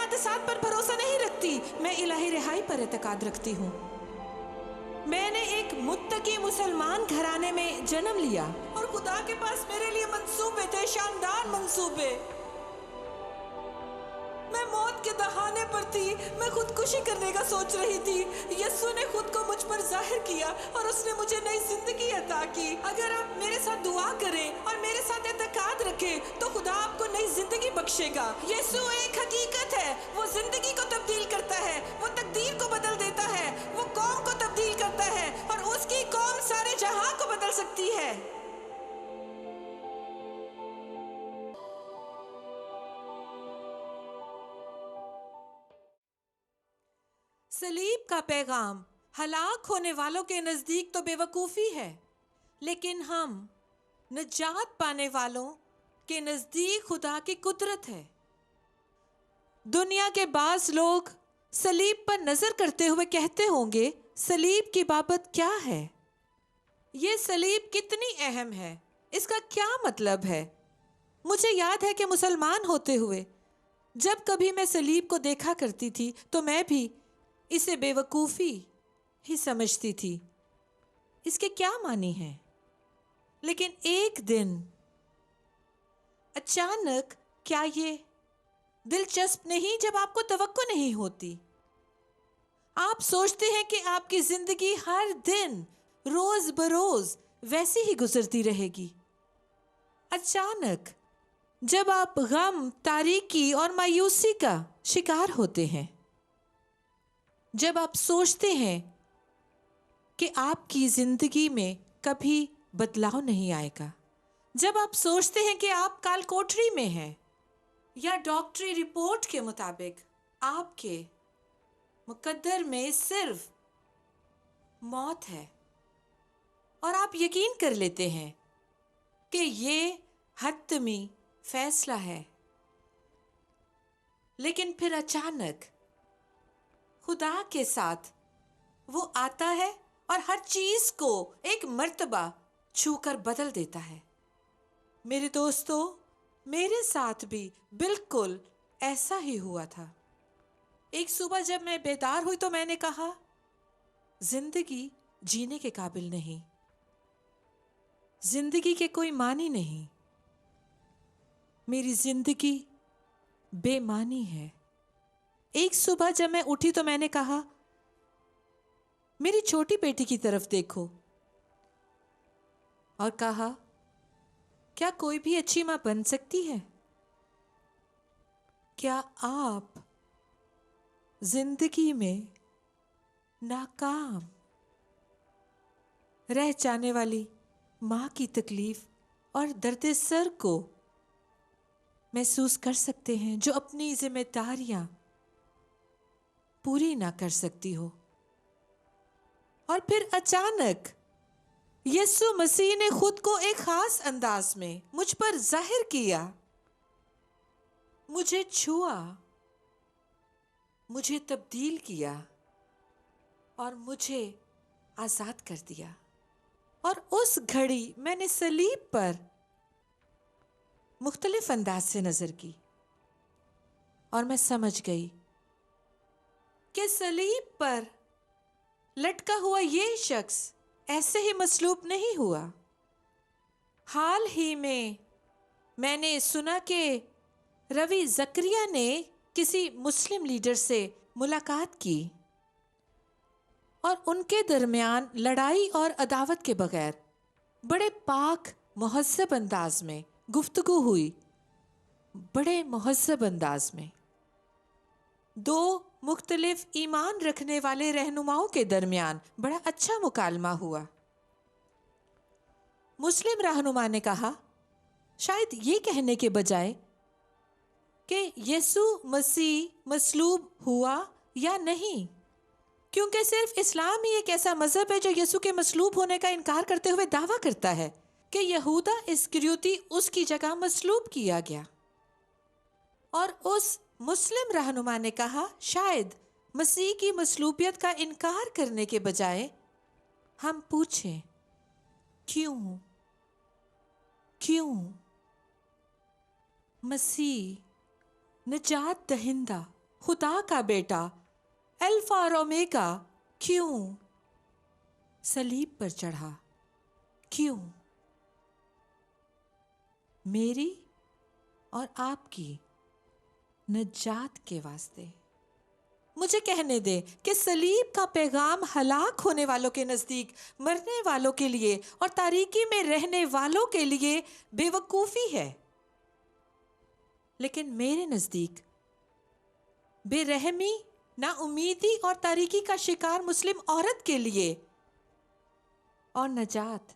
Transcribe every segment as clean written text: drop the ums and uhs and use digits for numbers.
حادثات پر بھروسہ نہیں رکھتی، میں الہی رہائی پر اعتقاد رکھتی ہوں۔ میں نے ایک متقی مسلمان گھرانے میں جنم لیا اور خدا کے پاس میرے لیے منصوبے تھے، شاندار منصوبے۔ میں موت کے دہانے پر تھی، میں خودکشی کرنے کا سوچ رہی تھی۔ یسوع نے خود کو مجھ پر ظاہر کیا اور اس نے مجھے نئی زندگی عطا کی۔ اگر آپ میرے ساتھ دعا کریں اور میرے ساتھ اعتقاد رکھیں تو خدا آپ کو نئی زندگی بخشے گا۔ یسوع ایک حقیقت ہے، وہ زندگی کو تبدیل کرتا ہے، وہ تقدیر کو بدل دیتا ہے، وہ قوم کو تبدیل کرتا ہے اور اس کی قوم سارے جہاں کو بدل سکتی ہے۔ صلیب کا پیغام ہلاک ہونے والوں کے نزدیک تو بے وقوفی ہے، لیکن ہم نجات پانے والوں کے نزدیک خدا کی قدرت ہے۔ دنیا کے بعض لوگ صلیب پر نظر کرتے ہوئے کہتے ہوں گے، صلیب کی بابت کیا ہے؟ یہ صلیب کتنی اہم ہے؟ اس کا کیا مطلب ہے؟ مجھے یاد ہے کہ مسلمان ہوتے ہوئے جب کبھی میں صلیب کو دیکھا کرتی تھی تو میں بھی اسے بے وقوفی ہی سمجھتی تھی، اس کے کیا معنی ہیں؟ لیکن ایک دن اچانک، کیا یہ دلچسپ نہیں جب آپ کو توقع نہیں ہوتی؟ آپ سوچتے ہیں کہ آپ کی زندگی ہر دن روز بروز ویسی ہی گزرتی رہے گی۔ اچانک جب آپ غم، تاریکی اور مایوسی کا شکار ہوتے ہیں، جب آپ سوچتے ہیں کہ آپ کی زندگی میں کبھی بدلاؤ نہیں آئے گا، جب آپ سوچتے ہیں کہ آپ کال کوٹری میں ہیں یا ڈاکٹری رپورٹ کے مطابق آپ کے مقدر میں صرف موت ہے، اور آپ یقین کر لیتے ہیں کہ یہ حتمی فیصلہ ہے، لیکن پھر اچانک خدا کے ساتھ وہ آتا ہے اور ہر چیز کو ایک مرتبہ چھو کر بدل دیتا ہے۔ میرے دوستو، میرے ساتھ بھی بالکل ایسا ہی ہوا تھا۔ ایک صبح جب میں بیدار ہوئی تو میں نے کہا، زندگی جینے کے قابل نہیں، زندگی کے کوئی معنی نہیں، میری زندگی بے معنی ہے۔ ایک صبح جب میں اٹھی تو میں نے کہا، میری چھوٹی بیٹی کی طرف دیکھو، اور کہا، کیا کوئی بھی اچھی ماں بن سکتی ہے؟ کیا آپ زندگی میں ناکام رہ جانے والی ماں کی تکلیف اور درد سر کو محسوس کر سکتے ہیں، جو اپنی ذمہ داریاں پوری نہ کر سکتی ہو؟ اور پھر اچانک یسوع مسیح نے خود کو ایک خاص انداز میں مجھ پر ظاہر کیا، مجھے چھوا، مجھے تبدیل کیا اور مجھے آزاد کر دیا۔ اور اس گھڑی میں نے صلیب پر مختلف انداز سے نظر کی اور میں سمجھ گئی کہ صلیب پر لٹکا ہوا یہ شخص ایسے ہی مصلوب نہیں ہوا۔ حال ہی میں نے سنا کہ روی زکریا نے کسی مسلم لیڈر سے ملاقات کی اور ان کے درمیان لڑائی اور عداوت کے بغیر بڑے پاک مہذب انداز میں گفتگو ہوئی، بڑے مہذب انداز میں دو مختلف ایمان رکھنے والے رہنماؤں کے درمیان بڑا اچھا مکالمہ ہوا۔ مسلم رہنما نے کہا، شاید یہ کہنے کے بجائے کہ یسوع مسیح مصلوب ہوا یا نہیں، کیونکہ صرف اسلام ہی ایک ایسا مذہب ہے جو یسوع کے مصلوب ہونے کا انکار کرتے ہوئے دعویٰ کرتا ہے کہ یہودا اسکریوتی اس کی جگہ مصلوب کیا گیا۔ اور اس مسلم رہنما نے کہا، شاید مسیح کی مصلوبیت کا انکار کرنے کے بجائے ہم پوچھیں، کیوں مسیح نجات دہندہ خدا کا بیٹا، الفا اور اومیگا کیوں صلیب پر چڑھا؟ کیوں؟ میری اور آپ کی نجات کے واسطے۔ مجھے کہنے دے کہ صلیب کا پیغام ہلاک ہونے والوں کے نزدیک، مرنے والوں کے لیے اور تاریکی میں رہنے والوں کے لیے بے وقوفی ہے، لیکن میرے نزدیک بے رحمی، نا امیدی اور تاریکی کا شکار مسلم عورت کے لیے اور نجات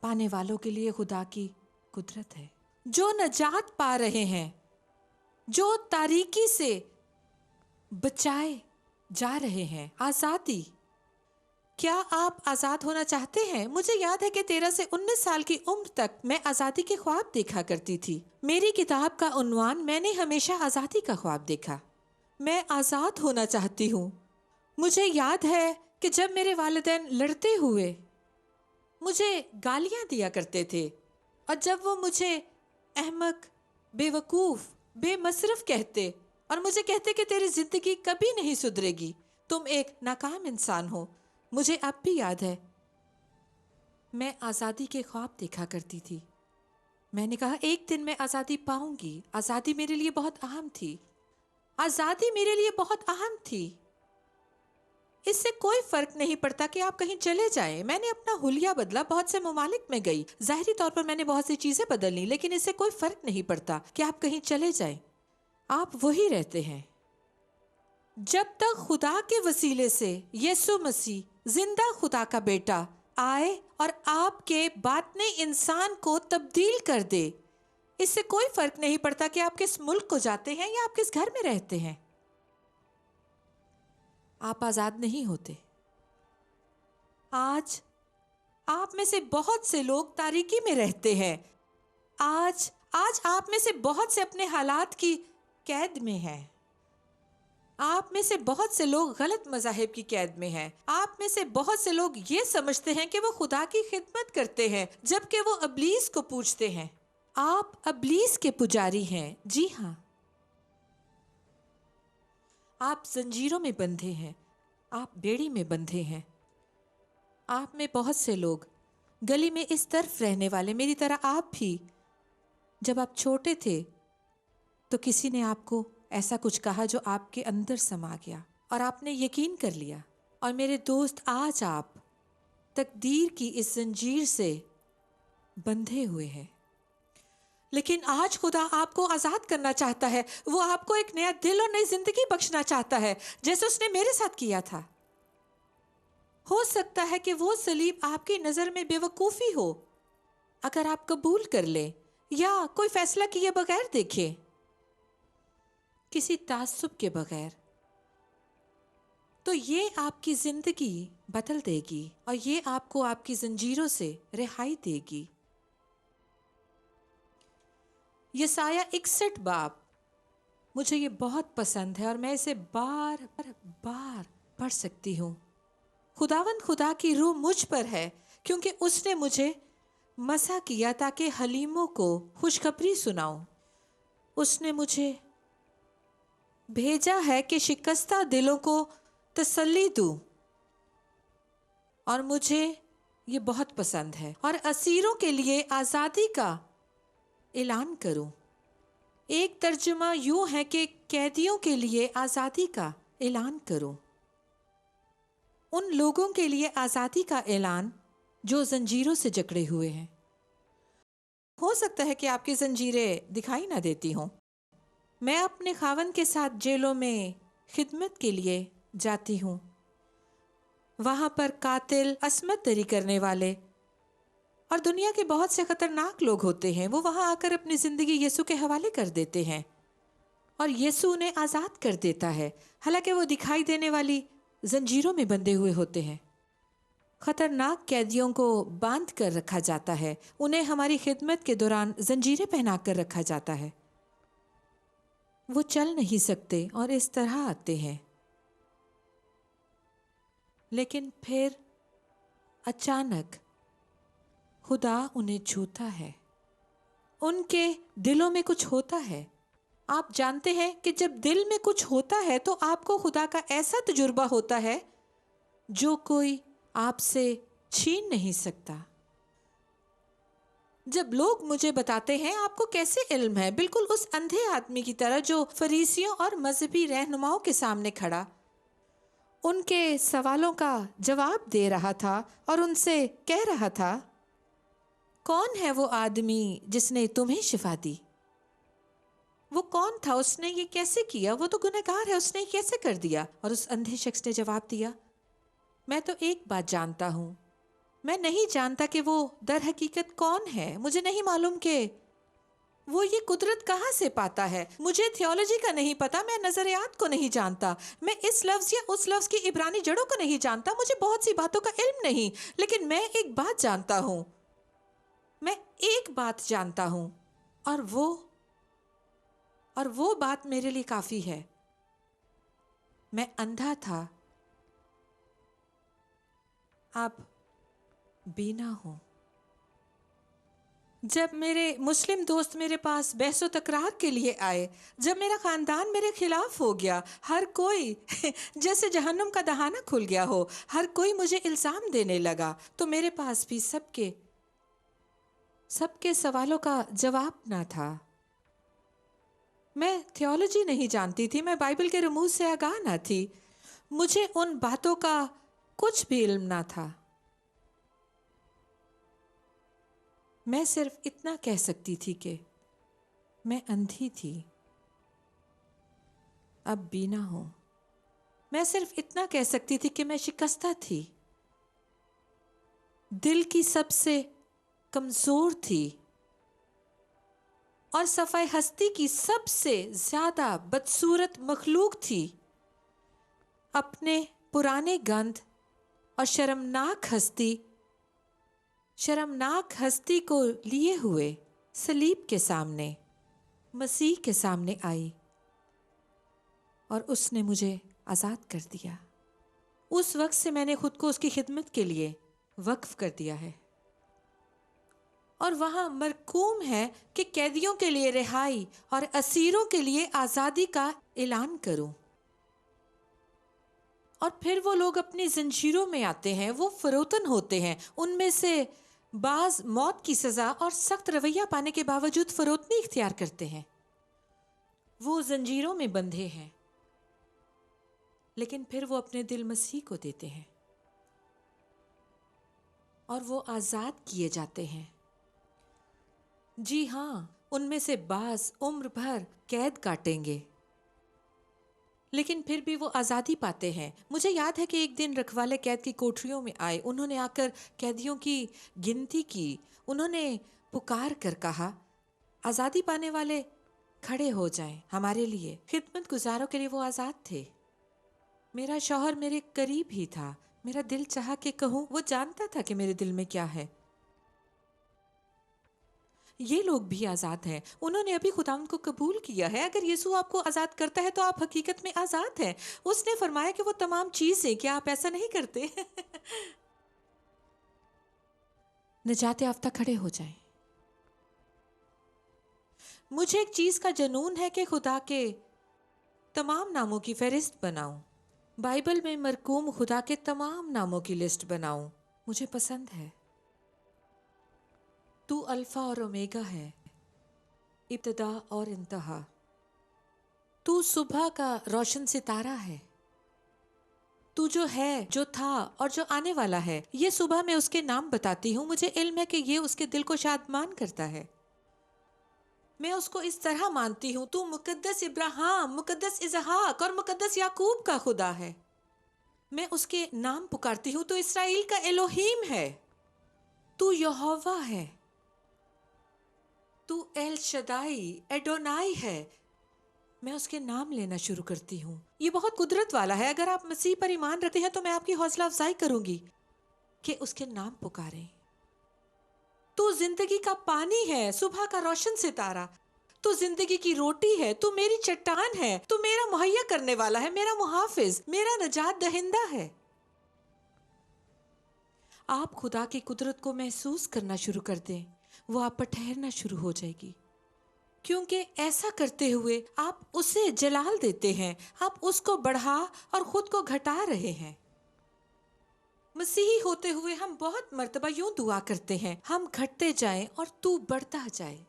پانے والوں کے لیے خدا کی قدرت ہے۔ جو نجات پا رہے ہیں، جو تاریکی سے بچائے جا رہے ہیں، آزادی۔ کیا آپ آزاد ہونا چاہتے ہیں؟ مجھے یاد ہے کہ 13 سے 19 سال کی عمر تک میں آزادی کے خواب دیکھا کرتی تھی۔ میری کتاب کا عنوان میں نے ہمیشہ آزادی کا خواب دیکھا۔ میں آزاد ہونا چاہتی ہوں۔ مجھے یاد ہے کہ جب میرے والدین لڑتے ہوئے مجھے گالیاں دیا کرتے تھے، اور جب وہ مجھے احمق، بے وقوف، بے مصرف کہتے اور مجھے کہتے کہ تیری زندگی کبھی نہیں سدھرے گی، تم ایک ناکام انسان ہو، مجھے اب بھی یاد ہے میں آزادی کے خواب دیکھا کرتی تھی۔ میں نے کہا ایک دن میں آزادی پاؤں گی۔ آزادی میرے لیے بہت اہم تھی۔ آزادی میرے لیے بہت اہم تھی۔ اس سے کوئی فرق نہیں پڑتا کہ آپ کہیں چلے جائیں۔ میں نے اپنا حلیہ بدلا، بہت سے ممالک میں گئی، ظاہری طور پر میں نے بہت سی چیزیں بدل لی، لیکن اس سے کوئی فرق نہیں پڑتا کہ آپ کہیں چلے جائیں، آپ وہی رہتے ہیں جب تک خدا کے وسیلے سے یسوع مسیح زندہ خدا کا بیٹا آئے اور آپ کے باطن انسان کو تبدیل کر دے۔ اس سے کوئی فرق نہیں پڑتا کہ آپ کس ملک کو جاتے ہیں یا آپ کس گھر میں رہتے ہیں، آپ آزاد نہیں ہوتے۔ آج آپ میں سے بہت سے لوگ تاریکی میں رہتے ہیں۔ آج آپ میں سے بہت سے اپنے حالات کی قید میں ہیں۔ آپ میں سے بہت سے لوگ غلط مذاہب کی قید میں ہیں۔ آپ میں سے بہت سے لوگ یہ سمجھتے ہیں کہ وہ خدا کی خدمت کرتے ہیں، جبکہ وہ ابلیس کو پوجتے ہیں۔ آپ ابلیس کے پجاری ہیں، جی ہاں۔ آپ زنجیروں میں بندھے ہیں، آپ بیڑی میں بندھے ہیں۔ آپ میں بہت سے لوگ گلی میں اس طرف رہنے والے، میری طرح آپ بھی، جب آپ چھوٹے تھے تو کسی نے آپ کو ایسا کچھ کہا جو آپ کے اندر سما گیا اور آپ نے یقین کر لیا۔ اور میرے دوست، آج آپ تقدیر کی اس زنجیر سے بندھے ہوئے ہیں، لیکن آج خدا آپ کو آزاد کرنا چاہتا ہے۔ وہ آپ کو ایک نیا دل اور نئی زندگی بخشنا چاہتا ہے، جیسے اس نے میرے ساتھ کیا تھا۔ ہو سکتا ہے کہ وہ صلیب آپ کی نظر میں بے وقوفی ہو، اگر آپ قبول کر لیں یا کوئی فیصلہ کیے بغیر دیکھیں، کسی تعصب کے بغیر، تو یہ آپ کی زندگی بدل دے گی اور یہ آپ کو آپ کی زنجیروں سے رہائی دے گی۔ یسایہ 61 باب مجھے یہ بہت پسند ہے اور میں اسے بار بار پڑھ سکتی ہوں۔ خداوند خدا کی روح مجھ پر ہے، کیونکہ اس نے مجھے مسح کیا تاکہ حلیموں کو خوشخبری سناؤں۔ اس نے مجھے بھیجا ہے کہ شکستہ دلوں کو تسلی دوں، اور مجھے یہ بہت پسند ہے، اور اسیروں کے لیے آزادی کا اعلان کروں۔ ایک ترجمہ یوں ہے کہ قیدیوں کے لیے آزادی کا اعلان کروں، ان لوگوں کے لیے آزادی کا اعلان جو زنجیروں سے جکڑے ہوئے ہیں۔ ہو سکتا ہے کہ آپ کی زنجیریں دکھائی نہ دیتی ہوں۔ میں اپنے خاوند کے ساتھ جیلوں میں خدمت کے لیے جاتی ہوں۔ وہاں پر قاتل، عصمت دری کرنے والے اور دنیا کے بہت سے خطرناک لوگ ہوتے ہیں۔ وہ وہاں آ کر اپنی زندگی یسوع کے حوالے کر دیتے ہیں اور یسوع انہیں آزاد کر دیتا ہے، حالانکہ وہ دکھائی دینے والی زنجیروں میں بندھے ہوئے ہوتے ہیں۔ خطرناک قیدیوں کو باندھ کر رکھا جاتا ہے، انہیں ہماری خدمت کے دوران زنجیریں پہنا کر رکھا جاتا ہے۔ وہ چل نہیں سکتے اور اس طرح آتے ہیں، لیکن پھر اچانک خدا انہیں چھوتا ہے، ان کے دلوں میں کچھ ہوتا ہے، آپ جانتے ہیں کہ جب دل میں کچھ ہوتا ہے تو آپ کو خدا کا ایسا تجربہ ہوتا ہے جو کوئی آپ سے چھین نہیں سکتا۔ جب لوگ مجھے بتاتے ہیں آپ کو کیسے علم ہے، بالکل اس اندھے آدمی کی طرح جو فریسیوں اور مذہبی رہنماؤں کے سامنے کھڑا ان کے سوالوں کا جواب دے رہا تھا اور ان سے کہہ رہا تھا، کون ہے وہ آدمی جس نے تمہیں شفا دی؟ وہ کون تھا؟ اس نے یہ کیسے کیا؟ وہ تو گنہگار ہے، اس نے یہ کیسے کر دیا؟ اور اس اندھے شخص نے جواب دیا، میں تو ایک بات جانتا ہوں، میں نہیں جانتا کہ وہ در حقیقت کون ہے، مجھے نہیں معلوم کہ وہ یہ قدرت کہاں سے پاتا ہے، مجھے تھیولوجی کا نہیں پتا، میں نظریات کو نہیں جانتا، میں اس لفظ یا اس لفظ کی عبرانی جڑوں کو نہیں جانتا، مجھے بہت سی باتوں کا علم نہیں، لیکن میں ایک بات جانتا ہوں، میں ایک بات جانتا ہوں، اور وہ بات میرے لیے کافی ہے۔ میں اندھا تھا، اب بینا ہوں۔ جب میرے مسلم دوست میرے پاس بحث و تکرار کے لیے آئے، جب میرا خاندان میرے خلاف ہو گیا، ہر کوئی جیسے جہنم کا دہانہ کھل گیا ہو، ہر کوئی مجھے الزام دینے لگا، تو میرے پاس بھی سب کے سوالوں کا جواب نہ تھا۔ میں تھیولوجی نہیں جانتی تھی، میں بائبل کے رموز سے آگاہ نہ تھی، مجھے ان باتوں کا کچھ بھی علم نہ تھا۔ میں صرف اتنا کہہ سکتی تھی کہ میں اندھی تھی، اب بینا ہوں۔ میں صرف اتنا کہہ سکتی تھی کہ میں شکستہ تھی، دل کی سب سے کمزور تھی اور صفحہ ہستی کی سب سے زیادہ بدصورت مخلوق تھی۔ اپنے پرانے گند اور شرمناک ہستی کو لیے ہوئے صلیب کے سامنے، مسیح کے سامنے آئی اور اس نے مجھے آزاد کر دیا۔ اس وقت سے میں نے خود کو اس کی خدمت کے لیے وقف کر دیا ہے، اور وہاں مرقوم ہے کہ قیدیوں کے لیے رہائی اور اسیروں کے لیے آزادی کا اعلان کروں۔ اور پھر وہ لوگ اپنی زنجیروں میں آتے ہیں، وہ فروتن ہوتے ہیں، ان میں سے بعض موت کی سزا اور سخت رویہ پانے کے باوجود فروتنی اختیار کرتے ہیں، وہ زنجیروں میں بندھے ہیں، لیکن پھر وہ اپنے دل مسیح کو دیتے ہیں اور وہ آزاد کیے جاتے ہیں۔ جی ہاں، ان میں سے بعض عمر بھر قید کاٹیں گے، لیکن پھر بھی وہ آزادی پاتے ہیں۔ مجھے یاد ہے کہ ایک دن رکھوالے قید کی کوٹریوں میں آئے، انہوں نے آ کر قیدیوں کی گنتی کی، انہوں نے پکار کر کہا، آزادی پانے والے کھڑے ہو جائیں ہمارے لیے۔ خدمت گزاروں کے لیے وہ آزاد تھے۔ میرا شوہر میرے قریب ہی تھا، میرا دل چاہا کہ کہوں، وہ جانتا تھا کہ میرے دل میں کیا ہے۔ یہ لوگ بھی آزاد ہیں، انہوں نے ابھی خداوند کو قبول کیا ہے۔ اگر یسوع آپ کو آزاد کرتا ہے تو آپ حقیقت میں آزاد ہیں۔ اس نے فرمایا کہ وہ تمام چیزیں، کیا آپ ایسا نہیں کرتے؟ نجات یافتہ کھڑے ہو جائیں۔ مجھے ایک چیز کا جنون ہے کہ خدا کے تمام ناموں کی فہرست بناؤں، بائبل میں مرقوم خدا کے تمام ناموں کی لسٹ بناؤں، مجھے پسند ہے۔ تو الفا اور اومیگا ہے، ابتدا اور انتہا۔ تو صبح کا روشن ستارہ ہے، تو جو ہے، جو تھا اور جو آنے والا ہے۔ یہ صبح میں اس کے نام بتاتی ہوں، مجھے علم ہے کہ یہ اس کے دل کو شادمان کرتا ہے۔ میں اس کو اس طرح مانتی ہوں، تو مقدس ابراہیم، مقدس اسحاق اور مقدس یعقوب کا خدا ہے۔ میں اس کے نام پکارتی ہوں، تو اسرائیل کا الوہیم ہے، تو یہوہ ہے، تو ایل شدائی، ایڈونائی ہے۔ میں اس کے نام لینا شروع کرتی ہوں۔ یہ بہت قدرت والا ہے۔ اگر آپ مسیح پر ایمان رکھتے ہیں تو میں آپ کی حوصلہ افزائی کروں گی کہ اس کے نام پکاریں۔ تو زندگی کا پانی ہے، صبح کا روشن ستارہ، تو زندگی کی روٹی ہے، تو میری چٹان ہے، تو میرا مہیا کرنے والا ہے، میرا محافظ، میرا نجات دہندہ ہے۔ آپ خدا کی قدرت کو محسوس کرنا شروع کر دیں، وہ آپ پر ٹھہرنا شروع ہو جائے گی، کیونکہ ایسا کرتے ہوئے آپ اسے جلال دیتے ہیں، آپ اس کو بڑھا اور خود کو گھٹا رہے ہیں۔ مسیحی ہوتے ہوئے ہم بہت مرتبہ یوں دعا کرتے ہیں، ہم گھٹتے جائیں اور تو بڑھتا جائے۔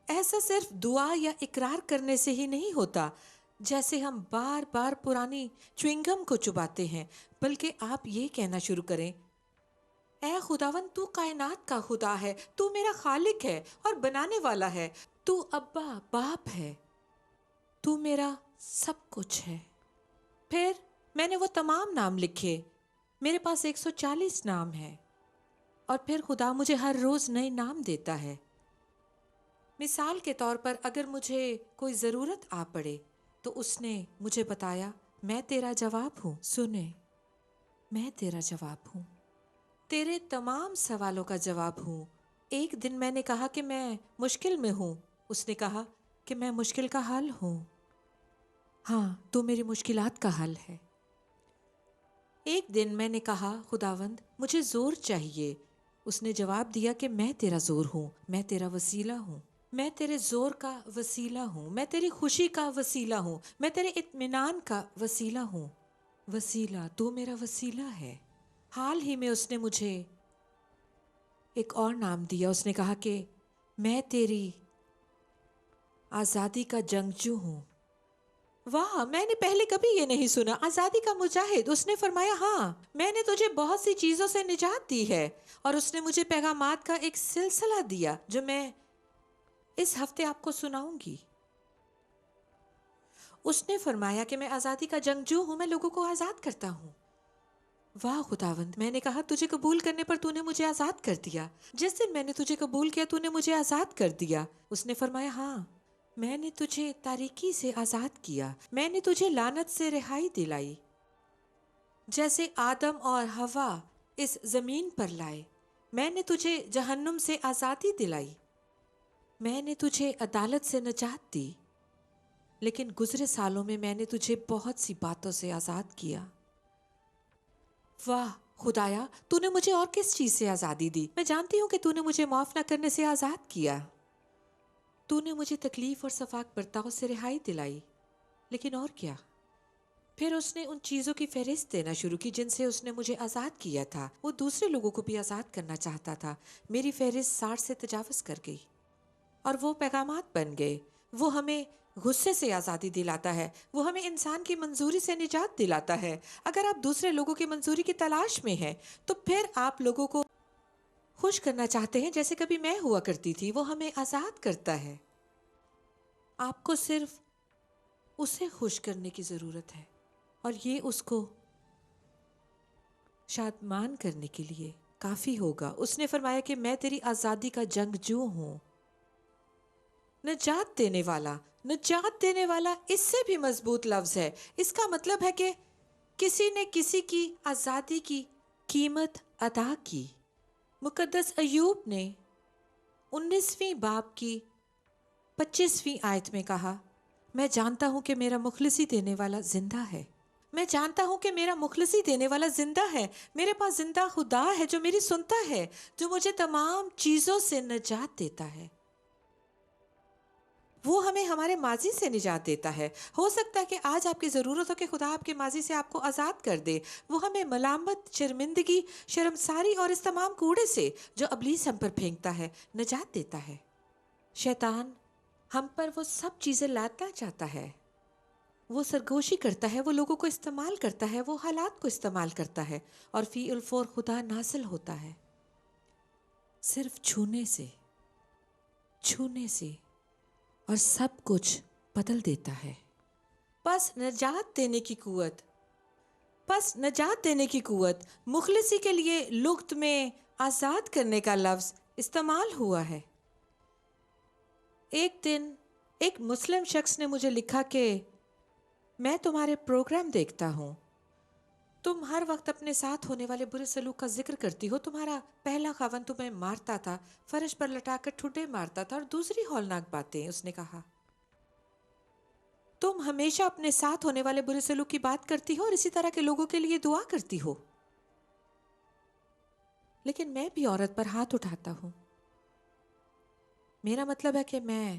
ایسا صرف دعا یا اقرار کرنے سے ہی نہیں ہوتا، جیسے ہم بار بار پرانی چوئنگم کو چباتے ہیں، بلکہ آپ یہ کہنا شروع کریں، اے خداوند تو کائنات کا خدا ہے، تو میرا خالق ہے اور بنانے والا ہے، تو ابا باپ ہے، تو میرا سب کچھ ہے۔ پھر میں نے وہ تمام نام لکھے، میرے پاس 140 نام ہے، اور پھر خدا مجھے ہر روز نئے نام دیتا ہے۔ مثال کے طور پر اگر مجھے کوئی ضرورت آ پڑے تو اس نے مجھے بتایا، میں تیرا جواب ہوں، سنے، میں تیرا جواب ہوں، تیرے تمام سوالوں کا جواب ہوں۔ ایک دن میں نے کہا کہ میں مشکل میں ہوں، اس نے کہا کہ میں مشکل کا حل ہوں، ہاں تو میری مشکلات کا حل ہے۔ ایک دن میں نے کہا، خداوند مجھے زور چاہیے، اس نے جواب دیا کہ میں تیرا زور ہوں، میں تیرا وسیلہ ہوں، میں تیرے زور کا وسیلہ ہوں، میں تیری خوشی کا وسیلہ ہوں، میں تیرے اطمینان کا وسیلہ ہوں۔ وسیلہ، تو میرا وسیلہ ہے۔ حال ہی میں اس نے مجھے ایک اور نام دیا، اس نے کہا کہ میں تیری آزادی کا جنگجو ہوں۔ واہ، میں نے پہلے کبھی یہ نہیں سنا، آزادی کا مجاہد۔ اس نے فرمایا، ہاں میں نے تجھے بہت سی چیزوں سے نجات دی ہے، اور اس نے مجھے پیغامات کا ایک سلسلہ دیا جو میں اس ہفتے آپ کو سناؤں گی۔ اس نے فرمایا کہ میں آزادی کا جنگجو ہوں، میں لوگوں کو آزاد کرتا ہوں۔ واہ خداوند، میں نے کہا تجھے قبول کرنے پر تو نے مجھے آزاد کر دیا، جس دن میں نے تجھے قبول کیا تو نے مجھے آزاد کر دیا۔ اس نے فرمایا، ہاں میں نے تجھے تاریکی سے آزاد کیا، میں نے تجھے لعنت سے رہائی دلائی، جیسے آدم اور حوا اس زمین پر لائے۔ میں نے تجھے جہنم سے آزادی دلائی، میں نے تجھے عدالت سے نجات دی، لیکن گزرے سالوں میں نے تجھے بہت سی باتوں سے آزاد کیا۔ واہ خدایا، تو نے مجھے اور کس چیز سے آزادی دی؟ میں جانتی ہوں کہ تو نے مجھے معاف نہ کرنے سے آزاد کیا، تو نے مجھے تکلیف اور صفاق برتاؤ سے رہائی دلائی، لیکن اور کیا؟ پھر اس نے ان چیزوں کی فہرست دینا شروع کی جن سے اس نے مجھے آزاد کیا تھا۔ وہ دوسرے لوگوں کو بھی آزاد کرنا چاہتا تھا۔ میری فہرست 60 سے تجاوز کر گئی، اور وہ پیغامات بن گئے۔ وہ ہمیں غصے سے آزادی دلاتا ہے، وہ ہمیں انسان کی منظوری سے نجات دلاتا ہے۔ اگر آپ دوسرے لوگوں کی منظوری کی تلاش میں ہیں تو پھر آپ لوگوں کو خوش کرنا چاہتے ہیں جیسے کبھی میں ہوا کرتی تھی۔ وہ ہمیں آزاد کرتا ہے۔ آپ کو صرف اسے خوش کرنے کی ضرورت ہے، اور یہ اس کو شادمان کرنے کے لیے کافی ہوگا۔ اس نے فرمایا کہ میں تیری آزادی کا جنگجو ہوں۔ نجات دینے والا، نجات دینے والا اس سے بھی مضبوط لفظ ہے۔ اس کا مطلب ہے کہ کسی نے کسی کی آزادی کی قیمت ادا کی۔ مقدس ایوب نے 19ویں باب کی 25ویں آیت میں کہا، میں جانتا ہوں کہ میرا مخلصی دینے والا زندہ ہے، میں جانتا ہوں کہ میرا مخلصی دینے والا زندہ ہے۔ میرے پاس زندہ خدا ہے جو میری سنتا ہے، جو مجھے تمام چیزوں سے نجات دیتا ہے۔ وہ ہمیں ہمارے ماضی سے نجات دیتا ہے۔ ہو سکتا ہے کہ آج آپ کی ضرورت ہو کہ خدا آپ کے ماضی سے آپ کو آزاد کر دے۔ وہ ہمیں ملامت، شرمندگی، شرمساری اور اس تمام کوڑے سے جو ابلیس ہم پر پھینکتا ہے نجات دیتا ہے۔ شیطان ہم پر وہ سب چیزیں لانا چاہتا ہے، وہ سرگوشی کرتا ہے، وہ لوگوں کو استعمال کرتا ہے، وہ حالات کو استعمال کرتا ہے، اور فی الفور خدا نازل ہوتا ہے صرف چھونے سے، چھونے سے، اور سب کچھ بدل دیتا ہے۔ بس نجات دینے کی قوت، بس نجات دینے کی قوت، مخلصی کے لیے لغت میں آزاد کرنے کا لفظ استعمال ہوا ہے۔ ایک دن ایک مسلم شخص نے مجھے لکھا کہ میں تمہارے پروگرام دیکھتا ہوں، تم ہر وقت اپنے ساتھ ہونے والے برے سلوک کا ذکر کرتی ہو۔ تمہارا پہلا خاوند تمہیں مارتا تھا، فرش پر لٹا کر ٹھڈے مارتا تھا، اور دوسری ہولناک باتیں۔ اس نے کہا تم ہمیشہ اپنے ساتھ ہونے والے برے سلوک کی بات کرتی ہو اور اسی طرح کے لوگوں کے لیے دعا کرتی ہو، لیکن میں بھی عورت پر ہاتھ اٹھاتا ہوں۔ میرا مطلب ہے کہ میں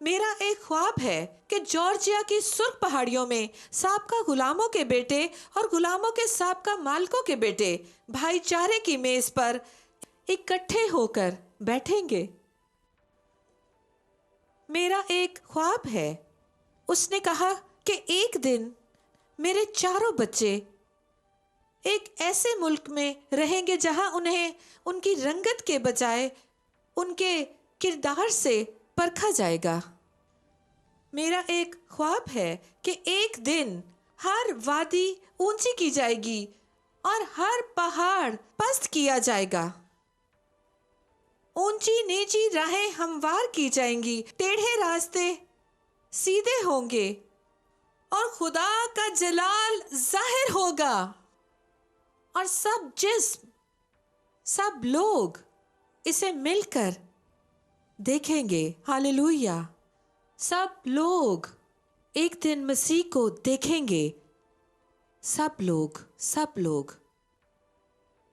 میرا ایک خواب ہے کہ جارجیا کی سرخ پہاڑیوں میں سابقہ غلاموں کے بیٹے اور غلاموں کے سابقہ مالکوں کے بیٹے بھائی چارے کی میز پر اکٹھے ہو کر بیٹھیں گے۔ میرا ایک خواب ہے، اس نے کہا کہ ایک دن میرے چاروں بچے ایک ایسے ملک میں رہیں گے جہاں انہیں ان کی رنگت کے بجائے ان کے کردار سے پرکھا جائے گا۔ میرا ایک خواب ہے کہ ایک دن ہر وادی اونچی کی جائے گی اور ہر پہاڑ پست کیا جائے گا، اونچی نیچی راہیں ہموار کی جائیں گی، ٹیڑھے راستے سیدھے ہوں گے اور خدا کا جلال ظاہر ہوگا، اور سب جسم، سب لوگ اسے مل کر دیکھیں گے۔ ہاللویا! سب لوگ ایک دن مسیح کو دیکھیں گے، سب لوگ۔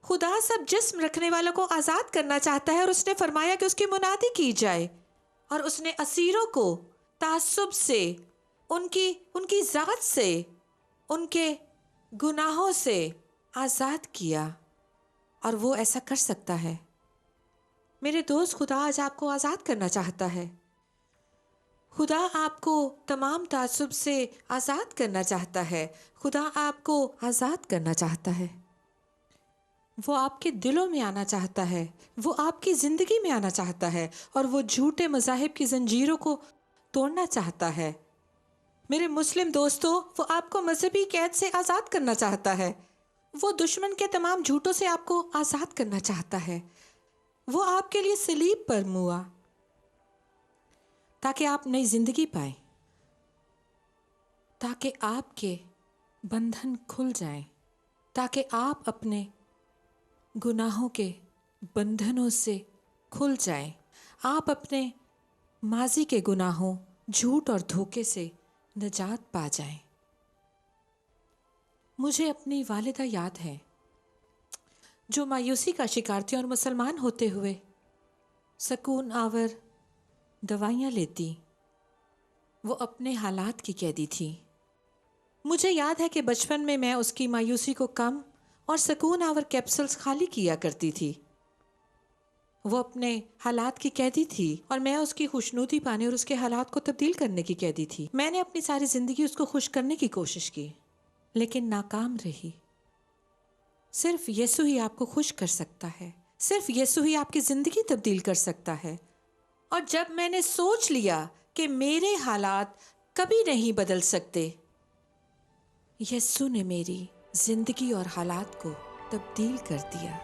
خدا سب جسم رکھنے والوں کو آزاد کرنا چاہتا ہے، اور اس نے فرمایا کہ اس کی منادی کی جائے، اور اس نے اسیروں کو تعصب سے، ان کی ذات سے، ان کے گناہوں سے آزاد کیا، اور وہ ایسا کر سکتا ہے۔ میرے دوست، خدا آج آپ کو آزاد کرنا چاہتا ہے۔ خدا آپ کو تمام تعصب سے آزاد کرنا چاہتا ہے۔ خدا آپ کو آزاد کرنا چاہتا ہے۔ وہ آپ کے دلوں میں آنا چاہتا ہے، وہ آپ کی زندگی میں آنا چاہتا ہے، اور وہ جھوٹے مذاہب کی زنجیروں کو توڑنا چاہتا ہے۔ میرے مسلم دوستو، وہ آپ کو مذہبی قید سے آزاد کرنا چاہتا ہے۔ وہ دشمن کے تمام جھوٹوں سے آپ کو آزاد کرنا چاہتا ہے۔ وہ آپ کے لیے صلیب پر موا تاکہ آپ نئی زندگی پائیں، تاکہ آپ کے بندھن کھل جائیں، تاکہ آپ اپنے گناہوں کے بندھنوں سے کھل جائیں، آپ اپنے ماضی کے گناہوں، جھوٹ اور دھوکے سے نجات پا جائیں۔ مجھے اپنی والدہ یاد ہے جو مایوسی کا شکار تھی اور مسلمان ہوتے ہوئے سکون آور دوائیاں لیتی۔ وہ اپنے حالات کی قیدی تھی۔ مجھے یاد ہے کہ بچپن میں اس کی مایوسی کو کم اور سکون آور کیپسولز خالی کیا کرتی تھی۔ وہ اپنے حالات کی قیدی تھی اور میں اس کی خوشنودی پانے اور اس کے حالات کو تبدیل کرنے کی قیدی تھی۔ میں نے اپنی ساری زندگی اس کو خوش کرنے کی کوشش کی، لیکن ناکام رہی۔ صرف یسوع ہی آپ کو خوش کر سکتا ہے، صرف یسوع ہی آپ کی زندگی تبدیل کر سکتا ہے۔ اور جب میں نے سوچ لیا کہ میرے حالات کبھی نہیں بدل سکتے، یسوع نے میری زندگی اور حالات کو تبدیل کر دیا۔